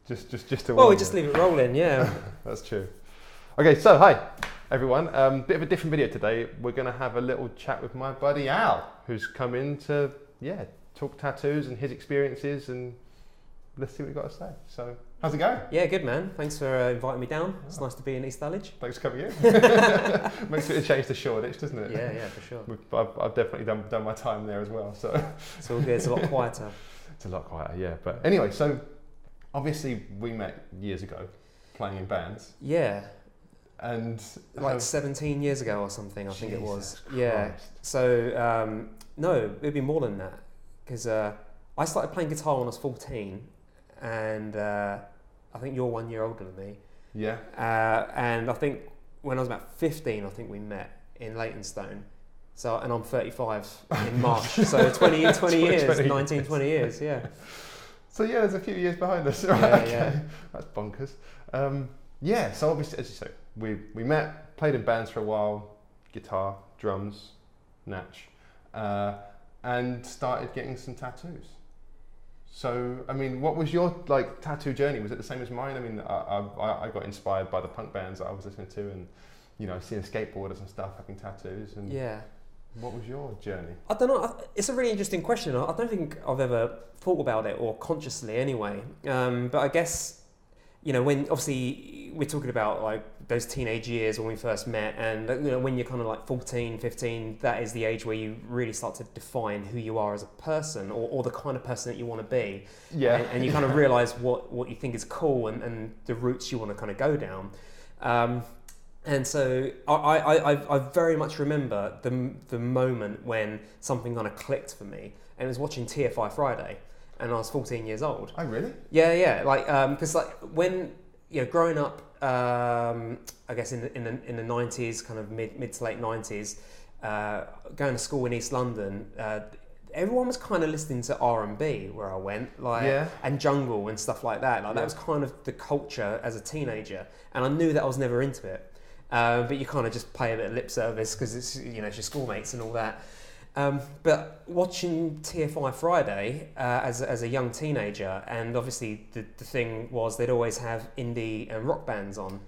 Just to Well, we just leave it rolling, yeah. That's true. Okay, so hi everyone. Bit of a different video today. We're going to have a little chat with my buddy Al, who's come in to talk tattoos and his experiences, and let's see what you've got to say. So, how's it going? Yeah, good man. Thanks for inviting me down. It's nice to be in East Dulwich. Thanks for coming in. Makes it a change to Shoreditch, doesn't it? Yeah, for sure. I've definitely done my time there as well. So it's all good. It's a lot quieter. It's a lot quieter, yeah. But anyway, so obviously we met years ago, playing in bands. Yeah. And like 17 years ago or something, I think it was. Christ. Yeah. So no, it'd be more than that, because I started playing guitar when I was 14, and I think you're 1 year older than me. Yeah. And I think when I was about 15, I think we met in Leytonstone. So, and I'm 35 in March. So 20 years, 19, 20 years, yeah. So yeah, there's a few years behind us. Right? Yeah, okay. yeah. That's bonkers. Yeah, so obviously, as you say, we met, played in bands for a while, guitar, drums, natch, and started getting some tattoos. So, I mean, what was your tattoo journey? Was it the same as mine? I mean, I got inspired by the punk bands that I was listening to, and seeing skateboarders and stuff having tattoos. And yeah. What was your journey? I don't know. It's a really interesting question. I don't think I've ever thought about it, or consciously anyway. But I guess, when obviously we're talking about like those teenage years when we first met, and when you're kind of like 14, 15, that is the age where you really start to define who you are as a person, or the kind of person that you want to be. Yeah. And you kind of realise what you think is cool, and the routes you want to kind of go down. And so I very much remember the moment when something kind of clicked for me, and it was watching TFI Friday, and I was 14 years old. Oh, really? Yeah. Because when growing up, I guess in the 90s, kind of mid to late 90s, going to school in East London, everyone was kind of listening to R&B where I went, and jungle and stuff like that. That was kind of the culture as a teenager, and I knew that I was never into it. But you kind of just pay a bit of lip service because it's it's your schoolmates and all that. But watching TFI Friday as a young teenager, and obviously the thing was they'd always have indie and rock bands on,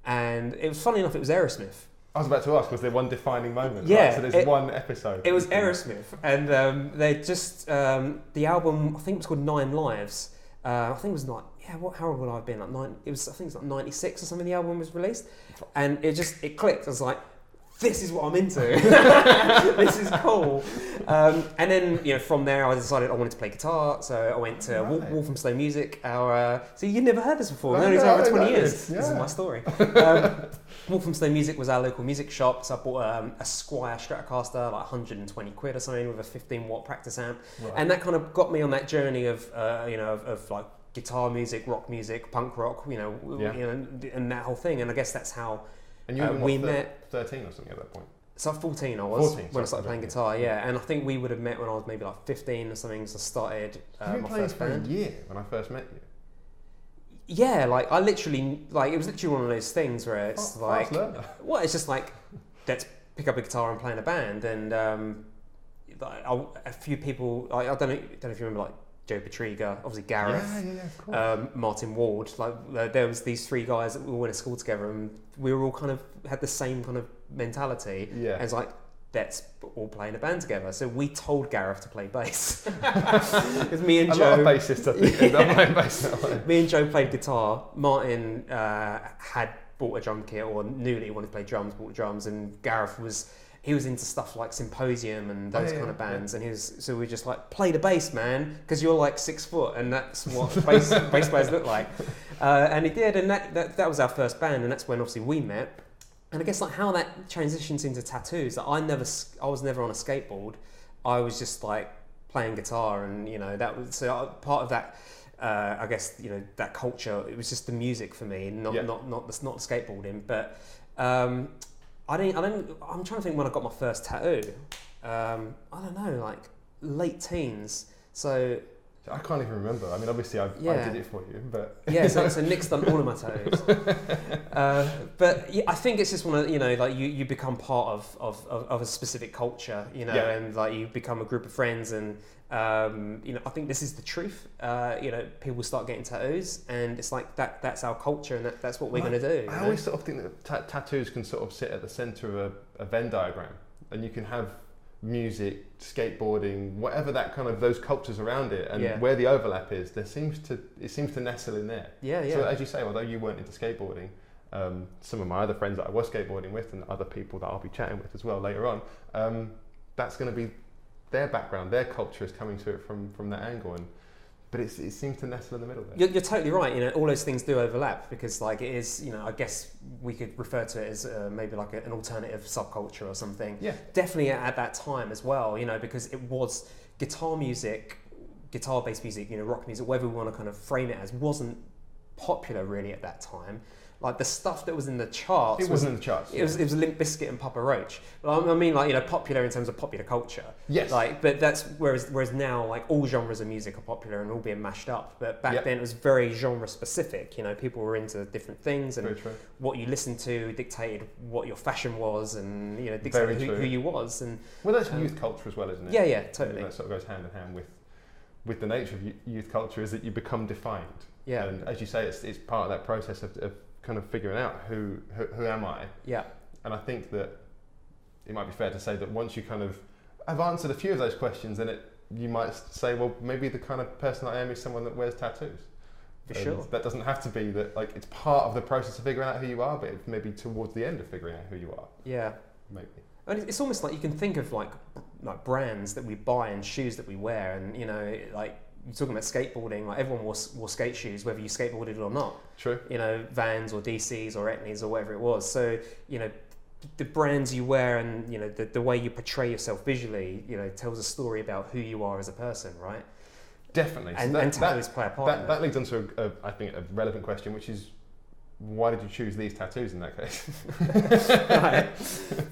and it was funny enough, it was Aerosmith. I was about to ask, was there one defining moment? Yeah, right? So there's one episode. It was Aerosmith, and they just the album, I think it was called Nine Lives. I think it was how old would I have been? Like nine. I think it was like 96 or something. The album was released, and it clicked. I was like, this is what I'm into. This is cool. And then from there, I decided I wanted to play guitar. So I went to Walthamstow Music. So you'd never heard this before. We've known each other over 20 years. Yeah. This is my story. Walthamstow Music was our local music shop. So I bought a Squire Stratocaster, like 120 quid or something, with a 15-watt practice amp, and that kind of got me on that journey of like guitar music, rock music, punk rock, and that whole thing. And I guess that's how we met. 13 or something at that point. So 14 I was when I started playing guitar, and I think we would have met when I was maybe like 15 or something. So I started my first band. For a year when I first met you. Yeah, I literally it was literally one of those things where it's it's just like, let's pick up a guitar and play in a band, and a few people. I don't know if you remember Joe Patriga, obviously Gareth, of course. Martin Ward. There was these three guys that we all went to school together, and we were all kind of had the same kind of mentality. Yeah. And it's like, let's all play in a band together. So we told Gareth to play bass. Because me and Joe, a lot of bassists I think end up playing bass that way. Me and Joe played guitar. Martin had bought a drum kit, or knew that he wanted to play drums, bought drums, and Gareth was into stuff like Symposium and those kind of bands, and so we just play the bass, man, because you're like 6 foot, and that's what bass players look like. And he did, and that was our first band, and that's when obviously we met. And I guess how that transitions into tattoos. I was never on a skateboard. I was just playing guitar, and that was part of that. I guess that culture. It was just the music for me, not the skateboarding, but. I'm trying to think when I got my first tattoo. I don't know, late teens. So I can't even remember. I mean, obviously I did it for you, but yeah. So Nick's done all of my tattoos. But yeah, I think it's just one of, like you become part of a specific culture, and like you become a group of friends, and I think this is the truth. People start getting tattoos, and it's like that's our culture, and that's what we're going to do. I always sort of think that tattoos can sort of sit at the centre of a Venn diagram, and you can have music, skateboarding, whatever that kind of those cultures around it, and where the overlap is, it seems to nestle in there. So as you say, although you weren't into skateboarding, some of my other friends that I was skateboarding with, and other people that I'll be chatting with as well later on, that's going to be their background, their culture is coming to it from that angle, but it seems to nestle in the middle there. You're totally right. All those things do overlap, because like it is, I guess we could refer to it as maybe like an alternative subculture or something. Yeah. Definitely at that time as well, because it was guitar-based music, rock music, whatever we want to kind of frame it as, wasn't popular really at that time. Like the stuff that was in the charts. It wasn't in the charts. It was Limp Bizkit and Papa Roach. But I mean, like, popular in terms of popular culture. Yes. Like, but that's whereas now, like, all genres of music are popular and all being mashed up. But back then, it was very genre specific. People were into different things, and what you listened to dictated what your fashion was, and dictated who you was. And well, that's youth culture as well, isn't it? Yeah, totally. That sort of goes hand in hand with the nature of youth culture, is that you become defined. Yeah. And as you say, it's part of that process of kind of figuring out who am I. Yeah. And I think that it might be fair to say that once you kind of have answered a few of those questions, then you might say, well, maybe the kind of person I am is someone that wears tattoos. For sure. That doesn't have to be that, like, it's part of the process of figuring out who you are, but it's maybe towards the end of figuring out who you are. Yeah. Maybe. And it's almost like you can think of like brands that we buy and shoes that we wear, and like you're talking about skateboarding, like everyone wore skate shoes, whether you skateboarded or not. True. Vans or DCs or Etnies or whatever it was. So, the brands you wear and, the way you portray yourself visually, tells a story about who you are as a person, right? Definitely. And tattoos play a part in that leads on to, I think, a relevant question, which is, why did you choose these tattoos in that case? Right.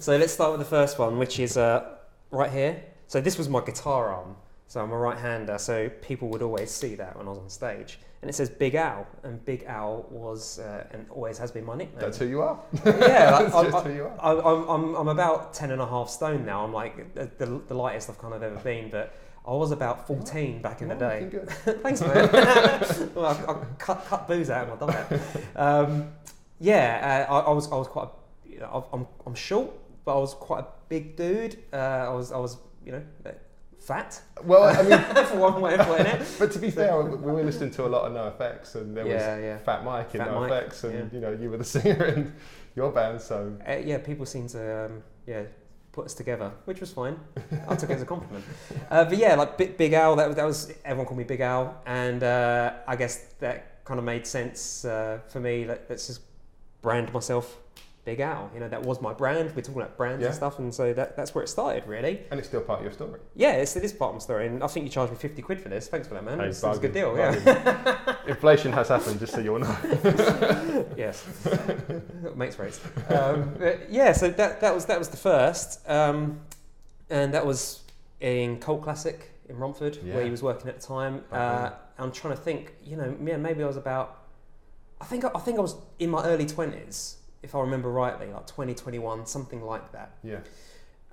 So let's start with the first one, which is right here. So this was my guitar arm. So I'm a right-hander, so people would always see that when I was on stage. And it says Big Al, and Big Al was and always has been my nickname. That's who you are. Yeah, That's just who you are. I'm about 10.5 stone now. I'm like the lightest I've kind of ever been, but I was about 14 back in the day. Good. Thanks, man. Well, I cut booze out of my diet. I was quite. I'm short, but I was quite a big dude. I was fat. Well, I mean, for one way of putting it. But to be fair, we were listening to a lot of NoFX, and there was Fat Mike in NoFX, and you were the singer in your band, so people seem to put us together, which was fine. I took it as a compliment. But yeah, like Big Al, that was everyone called me Big Al, and I guess that kind of made sense for me. Let's just brand myself Big Al. That was my brand. We're talking about brands and stuff, and so that's where it started, really. And it's still part of your story. Yeah, it is part of my story, and I think you charged me 50 quid for this. Thanks for that, man. Hey, it's a good deal. bargain. Yeah. Inflation has happened, just so you all know. Yes, mates rates. So that was the first, and that was in Cult Classic in Romford, where he was working at the time. I'm trying to think. Maybe I was about. I think I was in my early 20s. If I remember rightly, like 2021, something like that. Yeah.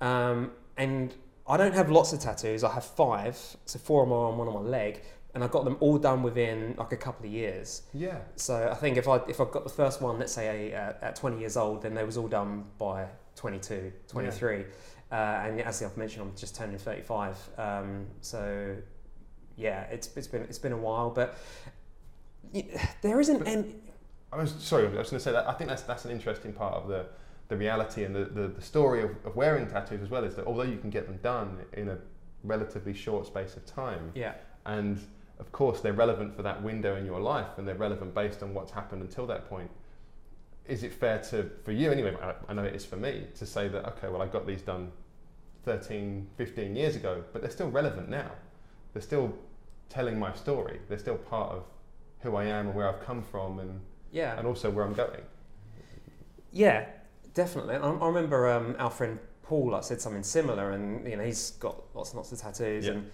And I don't have lots of tattoos. I have 5, so 4 on my arm, 1 on my leg, and I got them all done within like a couple of years. Yeah. So I think if I got the first one, let's say at 20 years old, then they was all done by 22, 23. And as I've mentioned, I'm just turning 35. So yeah, it's been a while, but there isn't any. I was going to say that I think that's an interesting part of the reality and the story of wearing tattoos as well, is that although you can get them done in a relatively short space of time, and of course they're relevant for that window in your life, and they're relevant based on what's happened until that point, is it fair for you anyway, I know it is for me, to say that, okay, well, I got these done 13, 15 years ago, but they're still relevant now. They're still telling my story. They're still part of who I am and where I've come from, and also where I'm going. Yeah, definitely. I remember our friend Paul said something similar, and he's got lots and lots of tattoos, and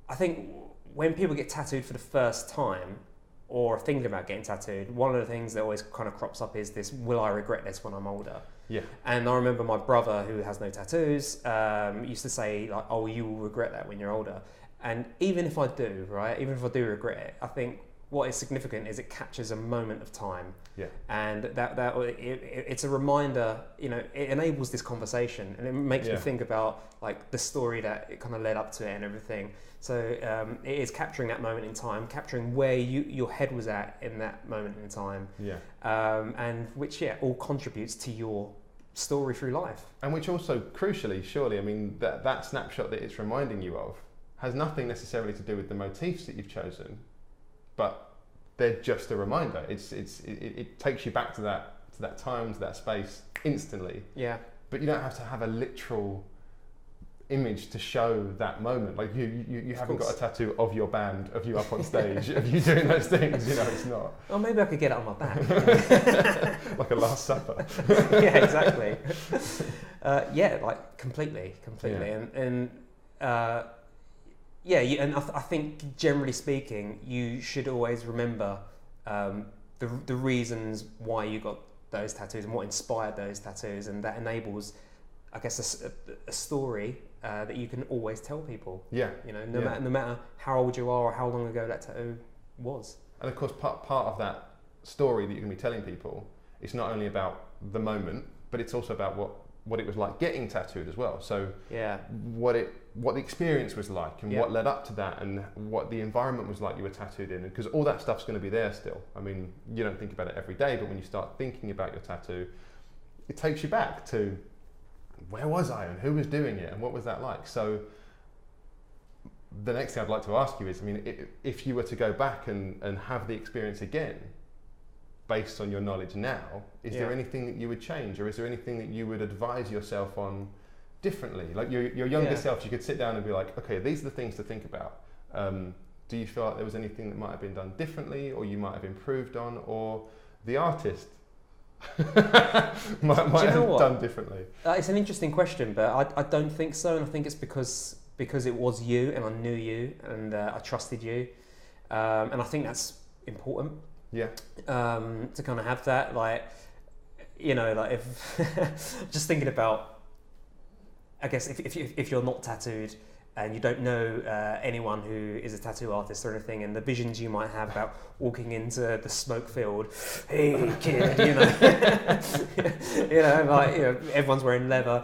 I think when people get tattooed for the first time or thinking about getting tattooed, one of the things that always kind of crops up is this, will I regret this when I'm older? Yeah. And I remember my brother, who has no tattoos, used to say, like, oh, you will regret that when you're older. And even if I do, right, even if I do regret it, I think what is significant is it captures a moment of time. Yeah. And it's a reminder, you know, it enables this conversation, and it makes me think about like the story that it kind of led up to it and everything. So it is capturing that moment in time, capturing where your head was at in that moment in time. Yeah. And which all contributes to your story through life. And which also, crucially, surely, I mean, that snapshot that it's reminding you of has nothing necessarily to do with the motifs that you've chosen, but they're just a reminder. It takes you back to that time, to that space instantly. Yeah. But you don't have to have a literal image to show that moment. Like you haven't got a tattoo of your band, of you up on stage, of you doing those things. You know, it's not. Oh, maybe I could get it on my back. Like a Last Supper. Yeah, exactly. Like completely. And I think generally speaking, you should always remember the reasons why you got those tattoos and what inspired those tattoos, and that enables, I guess, a story that you can always tell people. Yeah. You know, no matter how old you are or how long ago that tattoo was. And of course, part of that story that you're going to be telling people, it's not only about the moment, but it's also about what it was like getting tattooed as well. So what the experience was like, and what led up to that, and what the environment was like you were tattooed in, because all that stuff's going to be there still. I mean, you don't think about it every day, but when you start thinking about your tattoo, it takes you back to where was I and who was doing it and what was that like. So the next thing I'd like to ask you is, I mean, if you were to go back and have the experience again, based on your knowledge now, is there anything that you would change, or is there anything that you would advise yourself on differently? Like your younger self, you could sit down and be like, okay, these are the things to think about. Do you feel like there was anything that might have been done differently, or you might have improved on, or the artist might have done differently? It's an interesting question, but I don't think so, and I think it's because it was you, and I knew you, and I trusted you, and I think that's important. Yeah. To kind of have that, like, you know, like if just thinking about, I guess if you're not tattooed and you don't know anyone who is a tattoo artist or anything, and the visions you might have about walking into the smoke field, hey kid, you know, like, you know, everyone's wearing leather.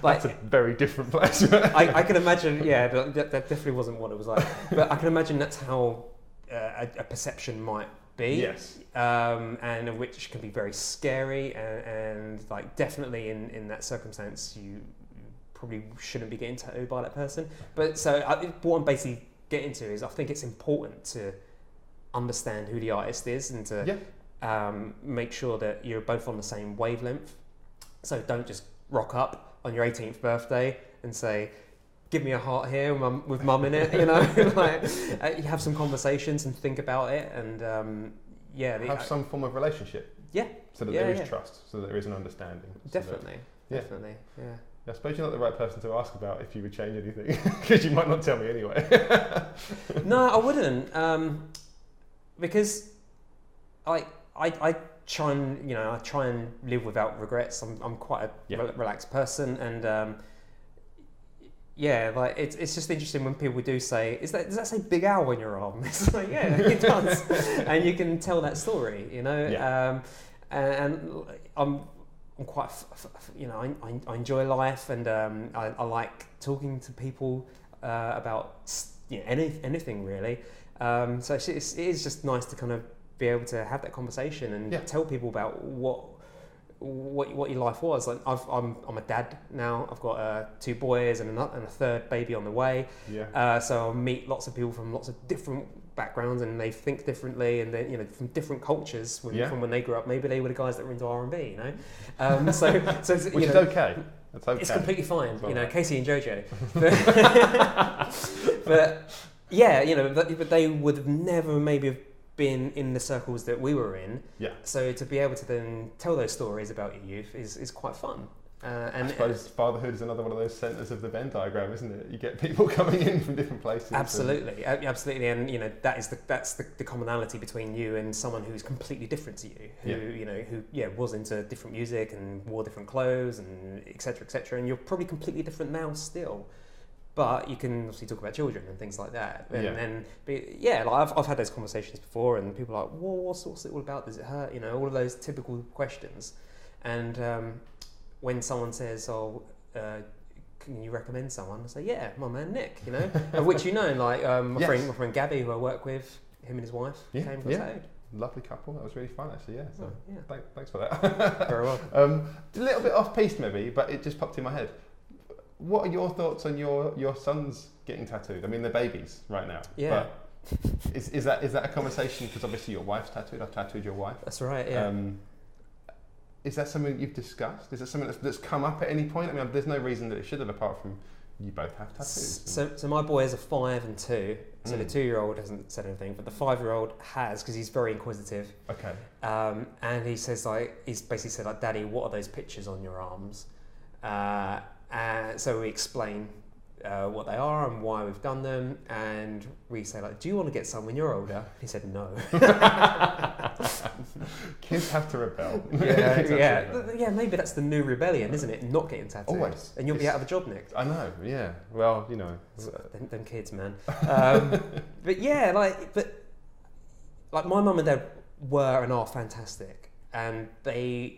Like, that's a very different place. I can imagine, that definitely wasn't what it was like. But I can imagine that's how a perception might be. Yes. And which can be very scary, and like definitely in that circumstance you probably shouldn't be getting tattooed by that person. But so what I'm basically getting to is, I think it's important to understand who the artist is, and to make sure that you're both on the same wavelength. So don't just rock up on your 18th birthday and say, give me a heart here with mum in it, you know. Like, you have some conversations and think about it, and have some form of relationship. Yeah. So that there is trust, so that there is an understanding. Definitely. Yeah. I suppose you're not the right person to ask about if you would change anything, because you might not tell me anyway. No, I wouldn't, because I try and live without regrets. I'm quite a relaxed person, and like it's just interesting when people do say, does that say Big Al on your arm? It's like, yeah, it does, and you can tell that story, you know. Yeah. And I'm quite, you know, I enjoy life, and I like talking to people about anything really. So it is just nice to kind of be able to have that conversation and tell people about what your life was. Like I'm a dad now. I've got 2 boys and a third baby on the way. Yeah. So I'll meet lots of people from lots of different backgrounds, and they think differently, and they, you know, from different cultures from when they grew up. Maybe they were the guys that were into R&B, you know. So which is okay. That's okay. It's completely fine. You know, Casey and JoJo. But yeah, you know, but they would have never maybe have been in the circles that we were in. Yeah. So to be able to then tell those stories about your youth is quite fun. I suppose fatherhood is another one of those centres of the Venn diagram, isn't it? You get people coming in from different places. Absolutely, absolutely, and you know that's the commonality between you and someone who's completely different to you, who was into different music and wore different clothes and etc., and you're probably completely different now still. But you can obviously talk about children and things like that. I've had those conversations before, and people are like, well, what's it all about? Does it hurt? You know, all of those typical questions. And when someone says, can you recommend someone? I say, yeah, my man Nick, you know, of which you know, like my friend Gabby, who I work with, him and his wife came from Tattooed. Lovely couple. That was really fun, actually. Yeah. So thanks for that. Very well. A little bit off piste, maybe, but it just popped in my head. What are your thoughts on your sons getting tattooed? I mean, they're babies right now. Yeah. But is that a conversation? Because obviously your wife's tattooed. I've tattooed your wife. That's right. Yeah. Is that something you've discussed? Is it something that's come up at any point? I mean, there's no reason that it should have, apart from you both have tattoos. So my boys are 5 and 2. So the 2-year-old hasn't said anything, but the 5-year-old has, because he's very inquisitive. Okay. And he says he's basically said Daddy, what are those pictures on your arms? So we explain what they are and why we've done them, and we say do you want to get some when you're older? He said no. Kids have to rebel. Yeah. Maybe that's the new rebellion, isn't it? Not getting tattoos. Always. And you'll be out of a job, Nick. I know. Yeah. Well, you know, them kids, man. But yeah, my mum and dad were and are fantastic, and they're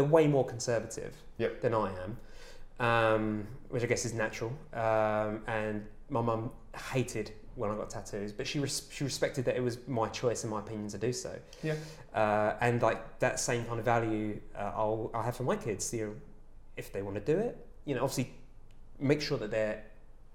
way more conservative than I am, which I guess is natural. And my mum hated when I got tattoos, but she respected that it was my choice and my opinion to do so. Yeah. And that same kind of value I'll have for my kids. You know, if they want to do it, you know, obviously make sure that they're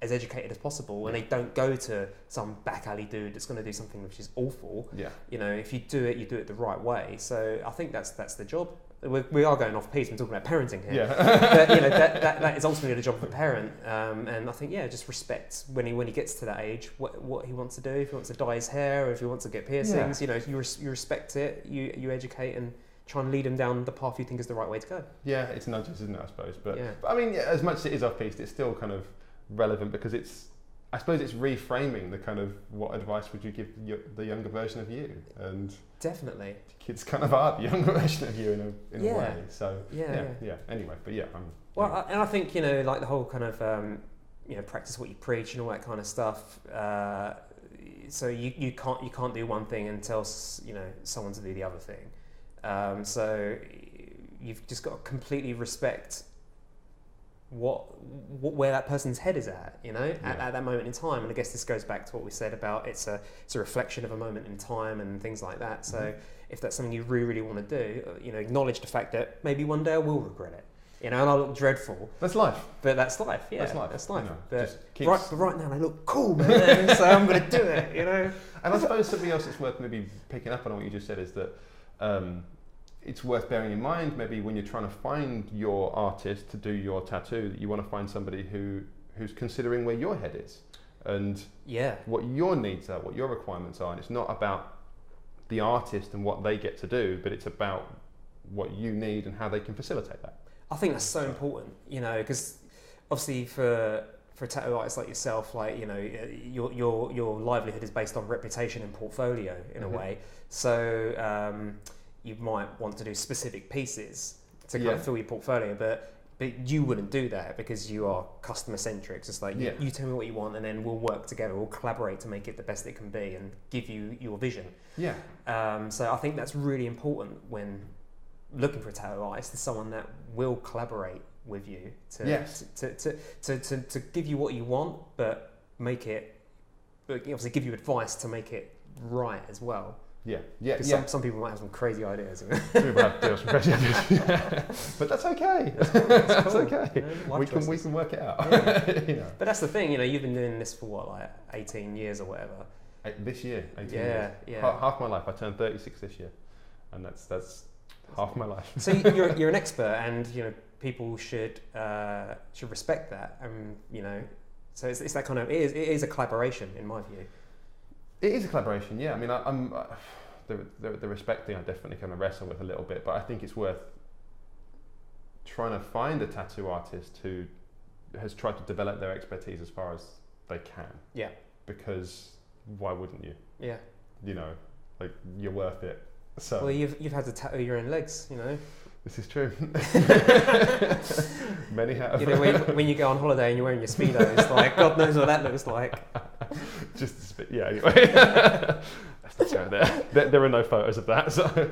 as educated as possible, and they don't go to some back alley dude that's going to do something which is awful. Yeah. You know, if you do it the right way. So I think that's the job. We are going off piece. We're talking about parenting here. Yeah. But you know that is ultimately the job of a parent. And I think just respect when he gets to that age what he wants to do. If he wants to dye his hair, or if he wants to get piercings, you know, you respect it. You educate and try and lead him down the path you think is the right way to go. Yeah, it's nudges, isn't it? I suppose. But I mean, as much as it is off piece, it's still kind of relevant, because I suppose it's reframing the kind of what advice would you give the younger version of you, and definitely kids kind of are the younger version of you in a way. So anyway, but and I think, you know, like the whole kind of you know, practice what you preach and all that kind of stuff. So you can't do one thing and tell someone to do the other thing. So you've just got to completely respect where that person's head is at, you know, at that moment in time. And I guess this goes back to what we said about it's a reflection of a moment in time and things like that. So if that's something you really, really want to do, you know, acknowledge the fact that maybe one day I will regret it, you know, and I'll look dreadful. That's life. But that's life, yeah. That's life. You know, but right now I look cool, man, so I'm going to do it, you know. And I suppose something else that's worth maybe picking up on what you just said is that it's worth bearing in mind, maybe when you're trying to find your artist to do your tattoo, that you want to find somebody who's considering where your head is and what your needs are, what your requirements are. And it's not about the artist and what they get to do, but it's about what you need and how they can facilitate that. I think that's so important, you know, because obviously for a tattoo artist like yourself, like, you know, your livelihood is based on reputation and portfolio in a way. So you might want to do specific pieces to kind of fill your portfolio, but you wouldn't do that because you are customer centric. It's like you tell me what you want, and then we'll work together, we'll collaborate to make it the best it can be and give you your vision. Yeah. So I think that's really important when looking for a tattoo artist, is someone that will collaborate with you to give you what you want, but obviously give you advice to make it right as well. Some people might have some crazy ideas. People have some crazy ideas. But that's okay. That's okay. Yeah, we can work it out. You know. But that's the thing, you know, you've been doing this for what, like 18 years or whatever. This year, 18 years. Yeah. Half my life. I turned 36 this year, and that's half my life. So you're an expert, and you know people should respect that. You know, so it's that kind of it is a collaboration in my view. It is a collaboration, yeah. I mean, the respect thing I definitely kind of wrestle with a little bit, but I think it's worth trying to find a tattoo artist who has tried to develop their expertise as far as they can. Yeah. Because why wouldn't you? Yeah. You know, like you're worth it. So well, you've had to tattoo your own legs, you know. This is true. Many have. You know, when you go on holiday and you're wearing your Speedos, like God knows what that looks like. Just a bit, yeah. Anyway, let's not go there. There are no photos of that. So,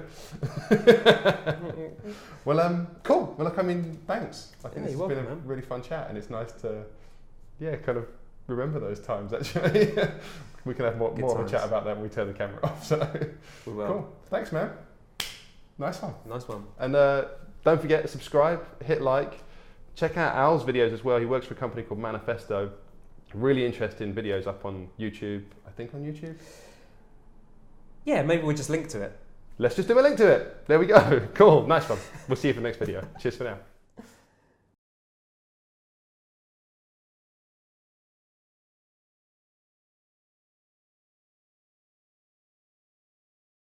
well, cool. Well, look, I mean, thanks. I think this has been a really fun chat, and it's nice to, kind of remember those times. Actually, we can have more of a chat about that when we turn the camera off. So, we will. Cool. Thanks, man. Nice one. Nice one. And don't forget to subscribe, hit like, check out Al's videos as well. He works for a company called Manifesto. Really interesting videos up on YouTube. I think on YouTube. Yeah, maybe we'll just link to it. Let's just do a link to it. There we go. Cool. Nice one. We'll see you for the next video. Cheers for now.